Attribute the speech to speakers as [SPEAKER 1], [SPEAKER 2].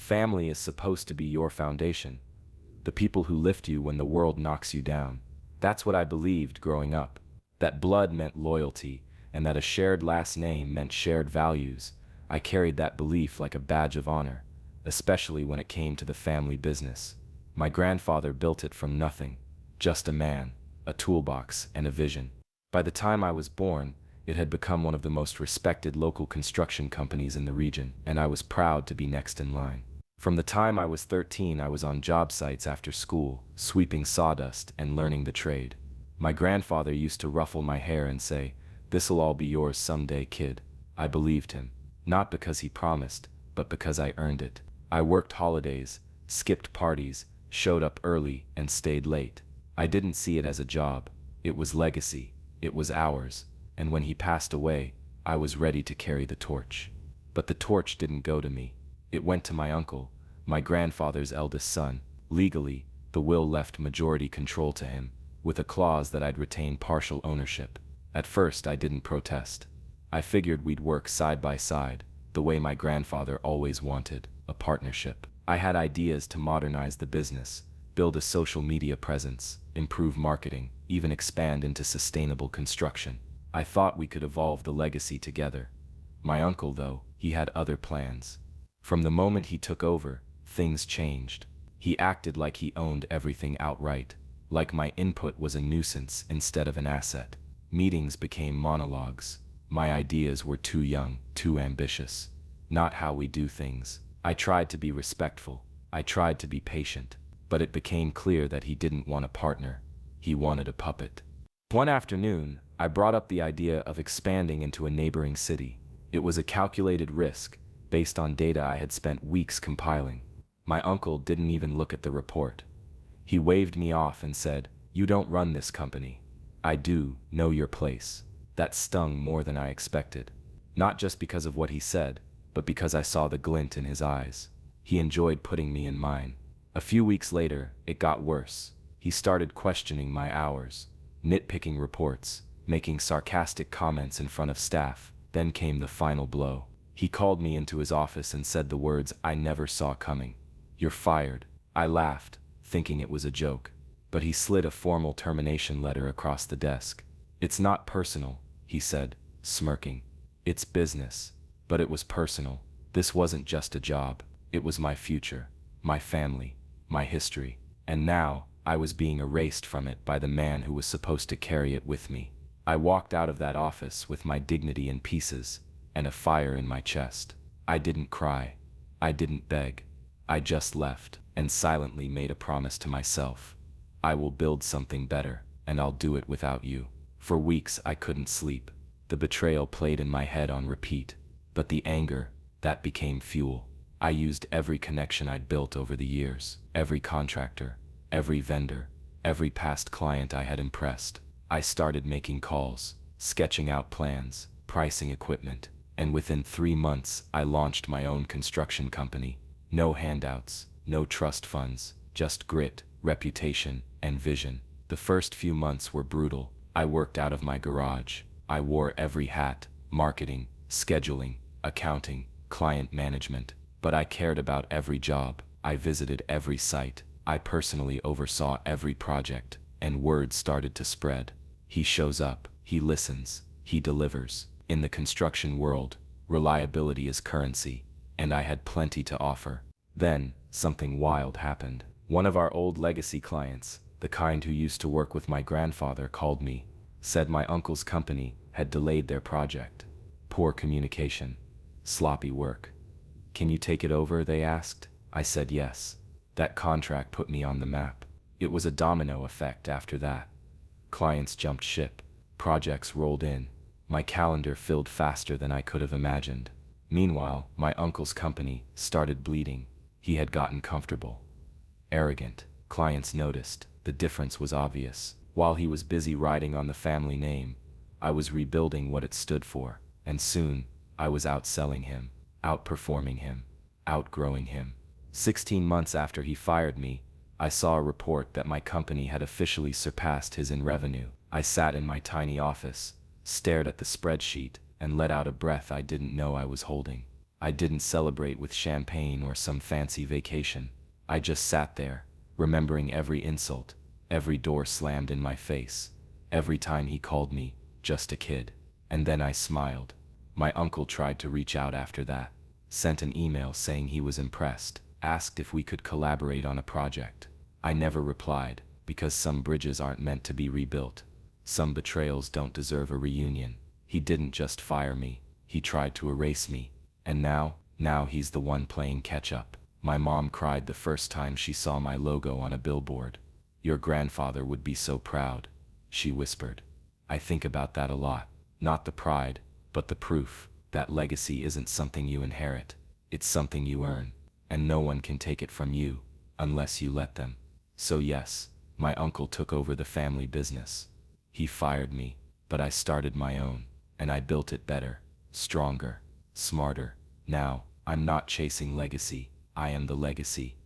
[SPEAKER 1] Family is supposed to be your foundation. The people who lift you when the world knocks you down. That's what I believed growing up. That blood meant loyalty, and that a shared last name meant shared values. I carried that belief like a badge of honor, especially when it came to the family business. My grandfather built it from nothing, just a man, a toolbox, and a vision. By the time I was born, it had become one of the most respected local construction companies in the region, and I was proud to be next in line. From the time I was 13, I was on job sites after school, sweeping sawdust and learning the trade. My grandfather used to ruffle my hair and say, "This'll all be yours someday, kid." I believed him, not because he promised, but because I earned it. I worked holidays, skipped parties, showed up early, and stayed late. I didn't see it as a job. It was legacy. It was ours. And when he passed away, I was ready to carry the torch. But the torch didn't go to me. It went to my uncle, my grandfather's eldest son. Legally, the will left majority control to him, with a clause that I'd retain partial ownership. At first, I didn't protest. I figured we'd work side by side, the way my grandfather always wanted, a partnership. I had ideas to modernize the business, build a social media presence, improve marketing, even expand into sustainable construction. I thought we could evolve the legacy together. My uncle, though, he had other plans. From the moment he took over, things changed. He acted like he owned everything outright, like my input was a nuisance instead of an asset. Meetings became monologues. My ideas were too young, too ambitious. Not how we do things. I tried to be respectful. I tried to be patient. But it became clear that he didn't want a partner. He wanted a puppet. One afternoon, I brought up the idea of expanding into a neighboring city. It was a calculated risk, based on data I had spent weeks compiling. My uncle didn't even look at the report. He waved me off and said, "You don't run this company." "I do, know your place." That stung more than I expected. Not just because of what he said, but because I saw the glint in his eyes. He enjoyed putting me in mine. A few weeks later, it got worse. He started questioning my hours, nitpicking reports, making sarcastic comments in front of staff. Then came the final blow. He called me into his office and said the words I never saw coming. "You're fired." I laughed, thinking it was a joke. But he slid a formal termination letter across the desk. "It's not personal," he said, smirking. "It's business." But it was personal. This wasn't just a job. It was my future, my family, my history. And now, I was being erased from it by the man who was supposed to carry it with me. I walked out of that office with my dignity in pieces and a fire in my chest. I didn't cry. I didn't beg. I just left and silently made a promise to myself. I will build something better, and I'll do it without you. For weeks I couldn't sleep. The betrayal played in my head on repeat. But the anger, that became fuel. I used every connection I'd built over the years, every contractor, every vendor, every past client I had impressed. I started making calls, sketching out plans, pricing equipment, and within 3 months I launched my own construction company. No handouts, no trust funds, just grit, reputation, and vision. The first few months were brutal. I worked out of my garage. I wore every hat: marketing, scheduling, accounting, client management. But I cared about every job. I visited every site. I personally oversaw every project, and word started to spread. He shows up, he listens, he delivers. In the construction world, reliability is currency, and I had plenty to offer. Then, something wild happened. One of our old legacy clients, the kind who used to work with my grandfather, called me, said my uncle's company had delayed their project. Poor communication, sloppy work. "Can you take it over?" they asked. I said yes. That contract put me on the map. It was a domino effect after that. Clients jumped ship. Projects rolled in. My calendar filled faster than I could have imagined. Meanwhile, my uncle's company started bleeding. He had gotten comfortable. Arrogant. Clients noticed. The difference was obvious. While he was busy riding on the family name, I was rebuilding what it stood for. And soon, I was outselling him, outperforming him, outgrowing him. 16 months after he fired me, I saw a report that my company had officially surpassed his in revenue. I sat in my tiny office, stared at the spreadsheet, and let out a breath I didn't know I was holding. I didn't celebrate with champagne or some fancy vacation. I just sat there, remembering every insult, every door slammed in my face, every time he called me just a kid. And then I smiled. My uncle tried to reach out after that, sent an email saying he was impressed, asked if we could collaborate on a project. I never replied, because some bridges aren't meant to be rebuilt. Some betrayals don't deserve a reunion. He didn't just fire me, he tried to erase me. And now he's the one playing catch up. My mom cried the first time she saw my logo on a billboard. Your grandfather would be so proud, she whispered. I think about that a lot. Not the pride, but the proof that legacy isn't something you inherit. It's something you earn, and no one can take it from you, unless you let them. So yes, my uncle took over the family business. He fired me, but I started my own, and I built it better, stronger, smarter. Now, I'm not chasing legacy, I am the legacy.